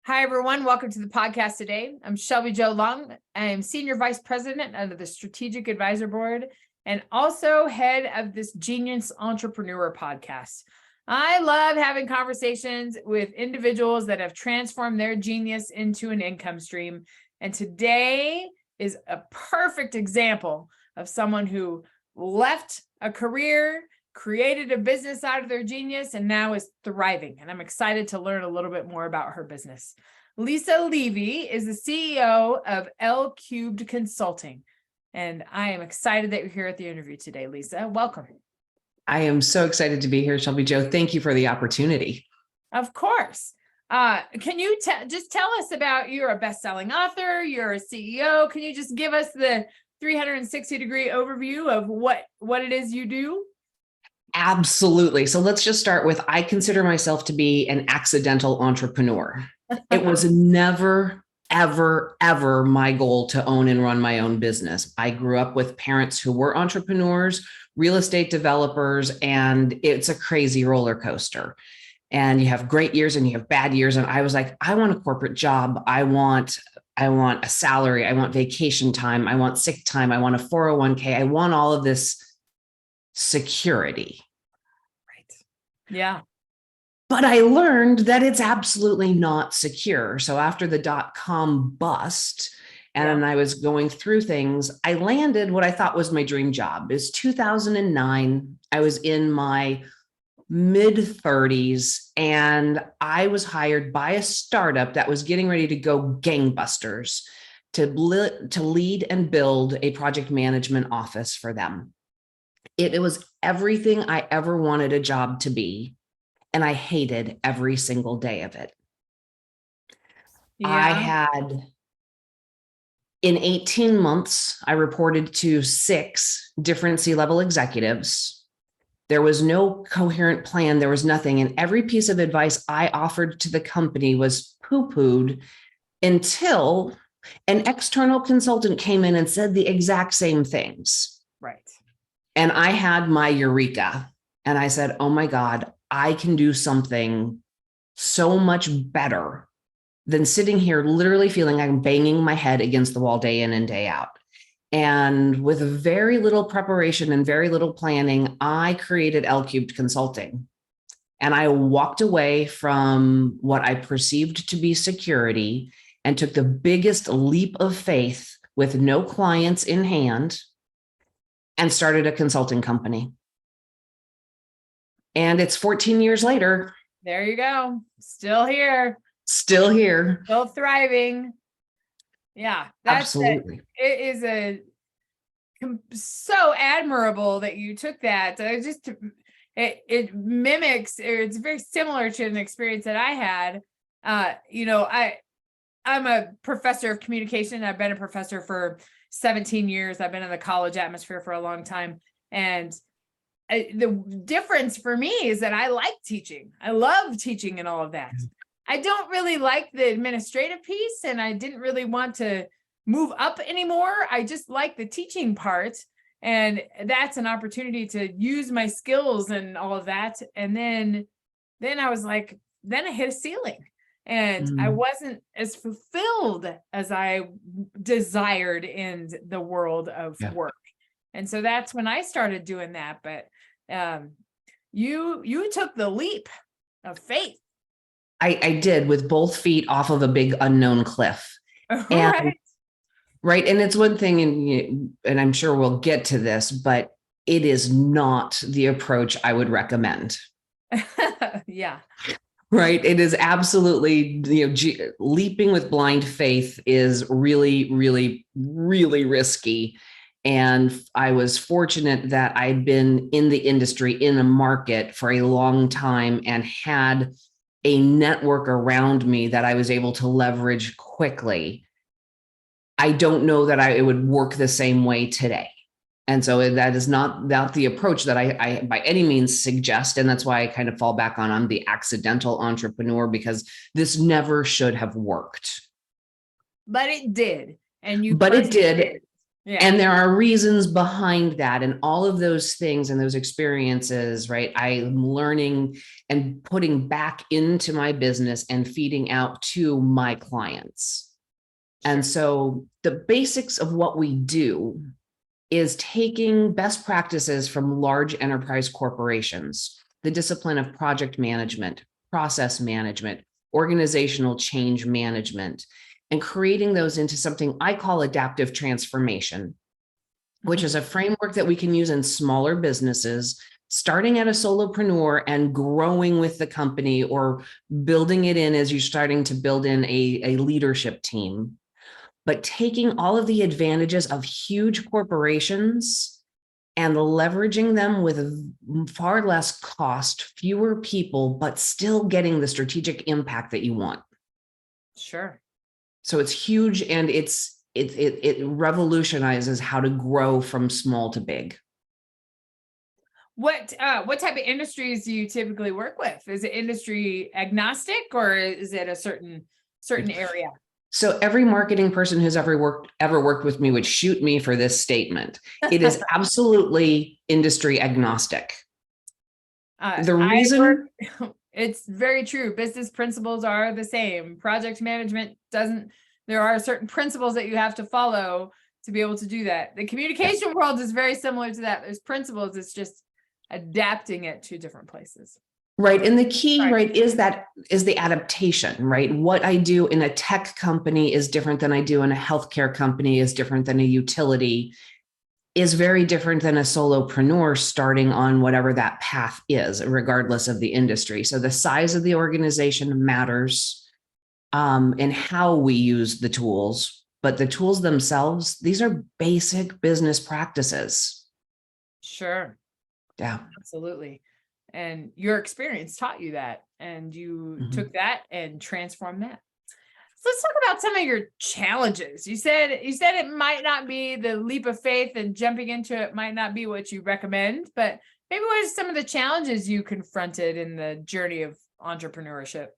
Hi, everyone. Welcome to the podcast today. I'm Shelby Jo Long. I am Senior Vice President under the Strategic Advisor Board and also head of this Genius Entrepreneur podcast. I love having conversations with individuals that have transformed their genius into an income stream. And today is a perfect example of someone who left a career, created a business out of their genius, and now is thriving. And I'm excited to learn a little bit more about her business. Lisa Levy is the CEO of LCubed Consulting. And I am excited that you're here at the interview today, Lisa. Welcome. I am so excited to be here, Shelby Jo. Thank you for the opportunity. Of course. Can you just tell us about, you're a best-selling author, you're a CEO. Can you just give us the 360-degree overview of what it is you do? Absolutely. So let's just start with, I consider myself to be an accidental entrepreneur. It was never, ever, ever my goal to own and run my own business. I grew up with parents who were entrepreneurs, real estate developers, and it's a crazy roller coaster. And you have great years and you have bad years. And I was like, I want a corporate job. I want a salary. I want vacation time. I want sick time. I want a 401k. I want all of this security. Right. Yeah. But I learned that it's absolutely not secure. So after the .com bust, and I was going through things, I landed what I thought was my dream job. It's 2009. I was in my mid 30s and I was hired by a startup that was getting ready to go gangbusters to lead and build a project management office for them. It was everything I ever wanted a job to be, and I hated every single day of it. Yeah. In 18 months, I reported to 6 different C-level executives. There was no coherent plan. There was nothing. And every piece of advice I offered to the company was poo-pooed until an external consultant came in and said the exact same things. Right. And I had my eureka. And I said, oh my God, I can do something so much better than sitting here literally feeling I'm banging my head against the wall day in and day out. And with very little preparation and very little planning, I created LCubed Consulting. And I walked away from what I perceived to be security and took the biggest leap of faith with no clients in hand and started a consulting company. And it's 14 years later. There you go. Still here. Still here. Still thriving. Yeah. Absolutely. It is so admirable that you took that. It mimics, or it's very similar to an experience that I had. I'm a professor of communication. I've been a professor for 17 years. I've been in the college atmosphere for a long time. And the difference for me is that I like teaching. I love teaching and all of that. I don't really like the administrative piece, and I didn't really want to move up anymore. I just like the teaching part. And that's an opportunity to use my skills and all of that. And then I was like, then I hit a ceiling. And I wasn't as fulfilled as I desired in the world of work. And so that's when I started doing that. But you took the leap of faith. I did, with both feet off of a big unknown cliff. Right. And it's one thing, and I'm sure we'll get to this, but it is not the approach I would recommend. Yeah. Right. It is absolutely, leaping with blind faith is really, really, really risky. And I was fortunate that I'd been in the industry, in a market for a long time, and had a network around me that I was able to leverage quickly. I don't know that it would work the same way today. And so that is not the approach that I by any means suggest. And that's why I kind of fall back on I'm the accidental entrepreneur, because this never should have worked. But it did. And it did. Yeah. And there are reasons behind that. And all of those things and those experiences, right? I'm learning and putting back into my business and feeding out to my clients. Sure. And so the basics of what we do is taking best practices from large enterprise corporations, the discipline of project management, process management, organizational change management, and creating those into something I call adaptive transformation, which is a framework that we can use in smaller businesses, starting at a solopreneur and growing with the company, or building it in as you're starting to build in a leadership team. But taking all of the advantages of huge corporations and leveraging them with far less cost, fewer people, but still getting the strategic impact that you want. Sure. So it's huge, and it revolutionizes how to grow from small to big. What type of industries do you typically work with? Is it industry agnostic, or is it a certain area? So every marketing person who's ever worked with me would shoot me for this statement. It is absolutely industry agnostic. The reason it's very true. Business principles are the same. Project management doesn't, there are certain principles that you have to follow to be able to do that. The communication world is very similar to that. There's principles, it's just adapting it to different places. Right. And the key, right, is the adaptation, right? What I do in a tech company is different than I do in a healthcare company, is different than a utility, is very different than a solopreneur starting on whatever that path is, regardless of the industry. So the size of the organization matters, and how we use the tools, but the tools themselves, these are basic business practices. Sure. Yeah. Absolutely. And your experience taught you that, and you took that and transformed that. So let's talk about some of your challenges. You said it might not be the leap of faith, and jumping into it might not be what you recommend, but maybe what are some of the challenges you confronted in the journey of entrepreneurship?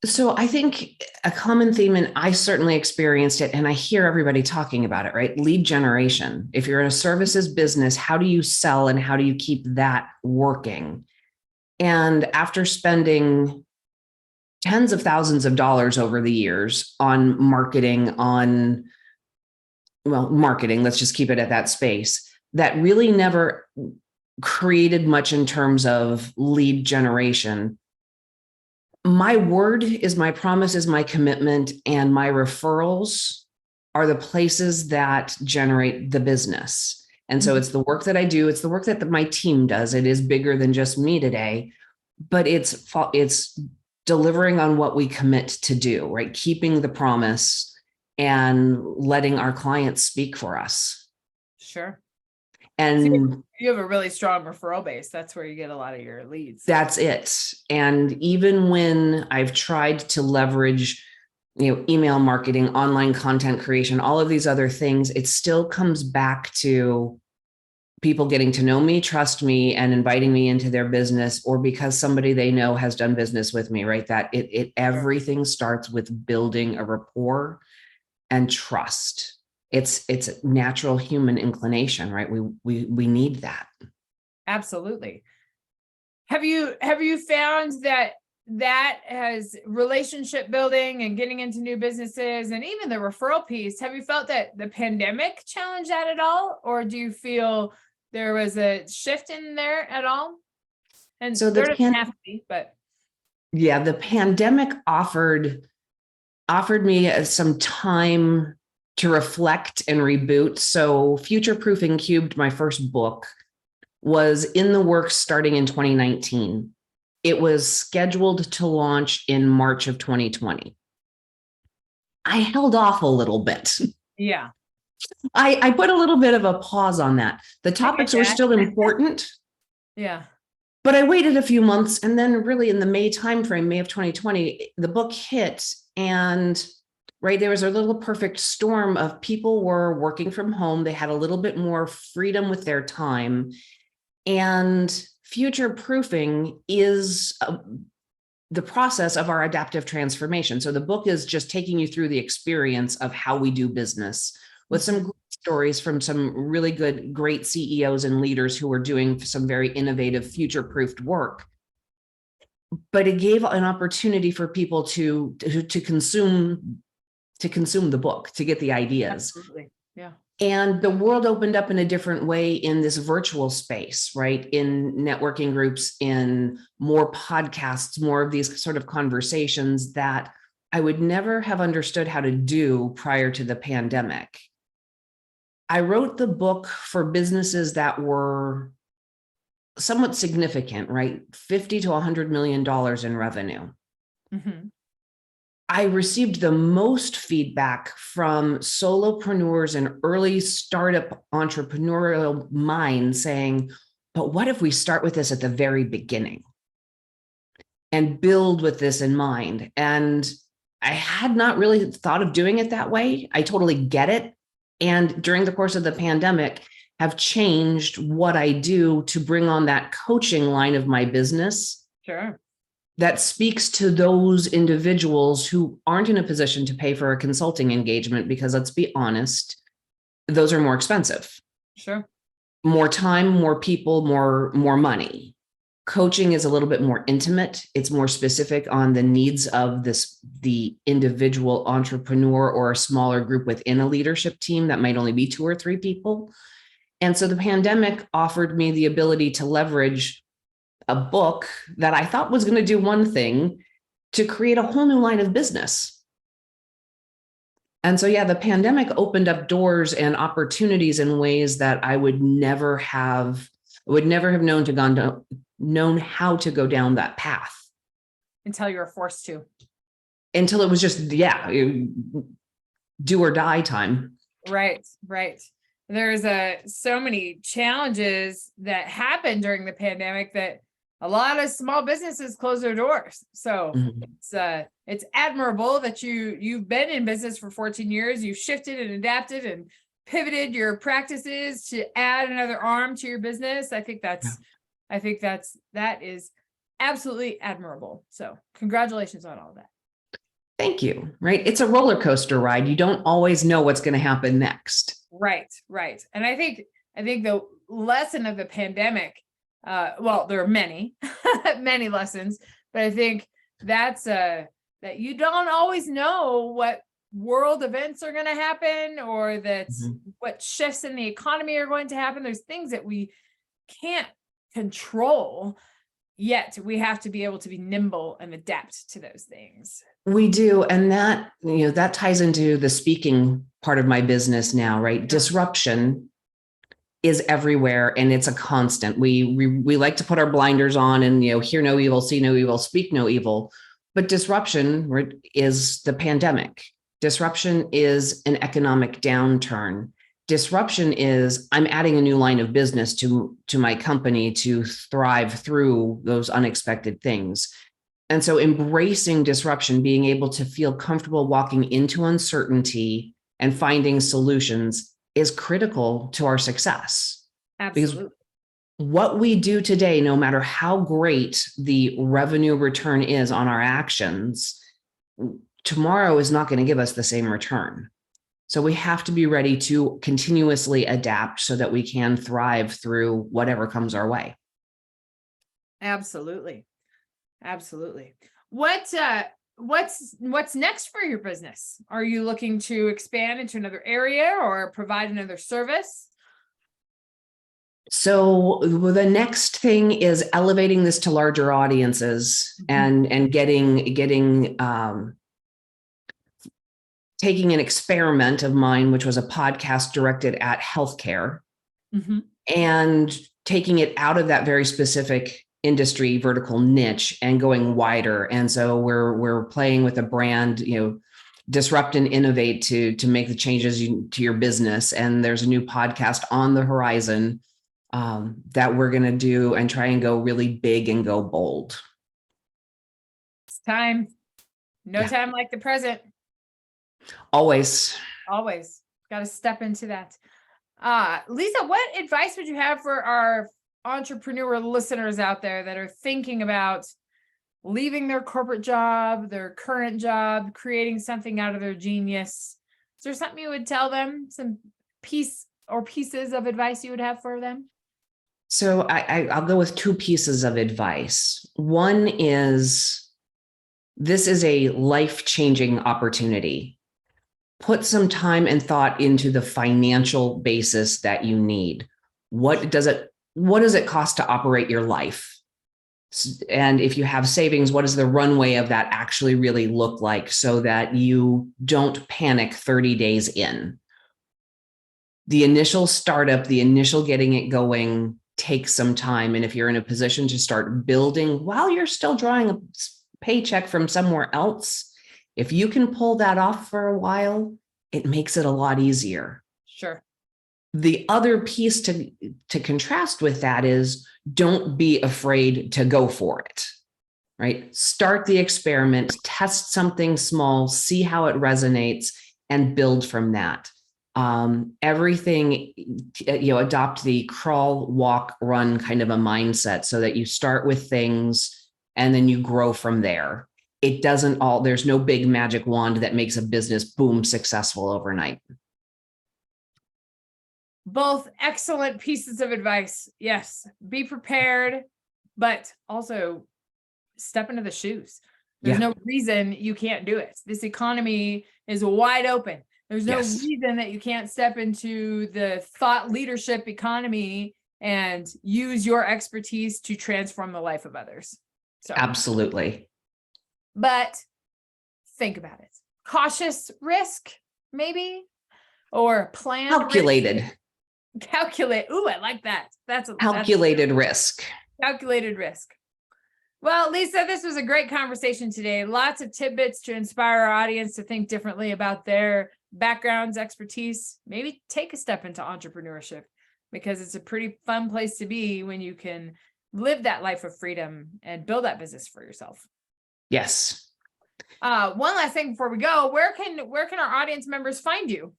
So I think a common theme, and I certainly experienced it, and I hear everybody talking about it, right? Lead generation. If you're in a services business, how do you sell and how do you keep that working? And after spending tens of thousands of dollars over the years on marketing, let's just keep it at that space, that really never created much in terms of lead generation. My word is my promise, is my commitment, and my referrals are the places that generate the business. And so it's the work that I do. It's the work that my team does. It is bigger than just me today, but it's delivering on what we commit to do, right? Keeping the promise and letting our clients speak for us. Sure. And so you have a really strong referral base. That's where you get a lot of your leads. That's it. And even when I've tried to leverage, email marketing, online content creation, all of these other things, it still comes back to people getting to know me, trust me, and inviting me into their business, or because somebody they know has done business with me, right? That everything starts with building a rapport and trust. It's a natural human inclination, right? We need that. Absolutely. Have you found that has relationship building and getting into new businesses, and even the referral piece, have you felt that the pandemic challenged that at all? Or do you feel there was a shift in there at all? And so there doesn't have to be, but yeah, the pandemic offered me some time to reflect and reboot. So Future Proofing Cubed, my first book, was in the works starting in 2019. It was scheduled to launch in March of 2020. I held off a little bit. Yeah. I put a little bit of a pause on that. The topics were still important. Yeah. But I waited a few months, and then really in the May timeframe, May of 2020, the book hit, and right, there was a little perfect storm of people were working from home. They had a little bit more freedom with their time. And future proofing is the process of our adaptive transformation. So the book is just taking you through the experience of how we do business with some great stories from some really great CEOs and leaders who were doing some very innovative, future-proofed work. But it gave an opportunity for people to consume the book, to get the ideas. Absolutely. Yeah. And the world opened up in a different way in this virtual space, right? In networking groups, in more podcasts, more of these sort of conversations that I would never have understood how to do prior to the pandemic. I wrote the book for businesses that were somewhat significant, right? $50 to $100 million in revenue. Mm-hmm. I received the most feedback from solopreneurs and early startup entrepreneurial minds saying, but what if we start with this at the very beginning and build with this in mind? And I had not really thought of doing it that way. I totally get it. And during the course of the pandemic, have changed what I do to bring on that coaching line of my business. Sure. That speaks to those individuals who aren't in a position to pay for a consulting engagement, because let's be honest, those are more expensive. Sure. More time, more people, more money. Coaching is a little bit more intimate. It's more specific on the needs of the individual entrepreneur or a smaller group within a leadership team that might only be 2 or 3 people. And so the pandemic offered me the ability to leverage a book that I thought was going to do one thing to create a whole new line of business. And so, yeah, the pandemic opened up doors and opportunities in ways that I would never have known how to go down that path. Until you were forced to. Until it was just, do or die time. Right. Right. There's so many challenges that happened during the pandemic that a lot of small businesses close their doors. So it's admirable that you've been in business for 14 years. You've shifted and adapted and pivoted your practices to add another arm to your business. I think that is absolutely admirable. So congratulations on all of that. Thank you. Right. It's a roller coaster ride. You don't always know what's going to happen next. Right. Right. And I think the lesson of the pandemic, well, there are many, many lessons, but I think that's that you don't always know what world events are going to happen, or that what shifts in the economy are going to happen. There's things that we can't control, yet we have to be able to be nimble and adapt to those things. We do. And that, that ties into the speaking part of my business now, right? Yeah. Disruption is everywhere, and it's a constant. We like to put our blinders on and, hear no evil, see no evil, speak no evil. But disruption is the pandemic. Disruption is an economic downturn. Disruption is I'm adding a new line of business to my company to thrive through those unexpected things. And so embracing disruption, being able to feel comfortable walking into uncertainty and finding solutions is critical to our success. Absolutely. Because what we do today, no matter how great the revenue return is on our actions, tomorrow is not going to give us the same return. So we have to be ready to continuously adapt so that we can thrive through whatever comes our way. Absolutely. Absolutely. What's next for your business? Are you looking to expand into another area or provide another service? So the next thing is elevating this to larger audiences and getting taking an experiment of mine, which was a podcast directed at healthcare, and taking it out of that very specific industry vertical niche and going wider. And so we're playing with a brand, disrupt and innovate to make the changes to your business. And there's a new podcast on the horizon that we're going to do and try and go really big and go bold. It's time. No time like the present. Always got to step into that. Lisa, what advice would you have for our entrepreneur listeners out there that are thinking about leaving their corporate job, their current job, creating something out of their genius? Is there something you would tell them, some piece or pieces of advice you would have for them? So I'll go with two pieces of advice. One is, this is a life-changing opportunity. Put some time and thought into the financial basis that you need. What does it cost to operate your life? And if you have savings, what does the runway of that actually really look like, so that you don't panic 30 days in? The initial startup, the initial getting it going takes some time. And if you're in a position to start building while you're still drawing a paycheck from somewhere else, if you can pull that off for a while, it makes it a lot easier. Sure. The other piece to contrast with that is, don't be afraid to go for it, right? Start the experiment, test something small, see how it resonates, and build from that. Everything, adopt the crawl, walk, run kind of a mindset, so that you start with things and then you grow from there. There's no big magic wand that makes a business boom successful overnight. Both excellent pieces of advice. Yes, be prepared, but also step into the shoes. There's no reason you can't do it. This economy is wide open. There's no reason that you can't step into the thought leadership economy and use your expertise to transform the life of others. So absolutely. But think about it. Cautious risk, maybe, or planned calculated risk. Calculate. Ooh, I like that. That's calculated risk. Calculated risk. Well, Lisa, this was a great conversation today. Lots of tidbits to inspire our audience to think differently about their backgrounds, expertise. Maybe take a step into entrepreneurship, because it's a pretty fun place to be when you can live that life of freedom and build that business for yourself. Yes. One last thing before we go, where can our audience members find you?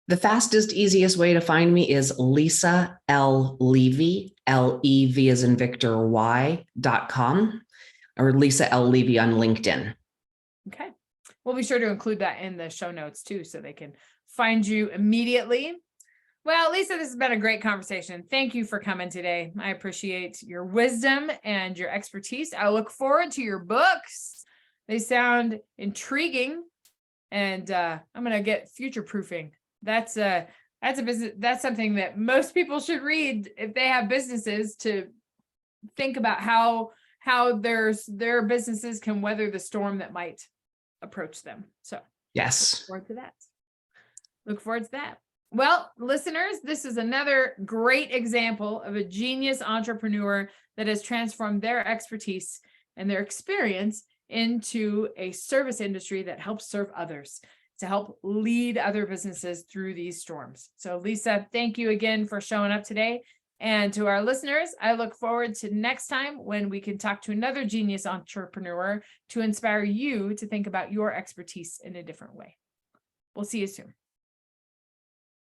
The fastest, easiest way to find me is Lisa L. Levy, L-E-V as in Victor, Y.com, or Lisa L. Levy on LinkedIn. Okay. We'll be sure to include that in the show notes too, so they can find you immediately. Well, Lisa, this has been a great conversation. Thank you for coming today. I appreciate your wisdom and your expertise. I look forward to your books. They sound intriguing, and I'm going to get future-proofing. That's a business. That's something that most people should read if they have businesses, to think about how their businesses can weather the storm that might approach them. So yes, look forward to that. Well, listeners, this is another great example of a genius entrepreneur that has transformed their expertise and their experience into a service industry that helps serve others, to help lead other businesses through these storms. So Lisa, thank you again for showing up today. And to our listeners, I look forward to next time when we can talk to another genius entrepreneur to inspire you to think about your expertise in a different way. We'll see you soon.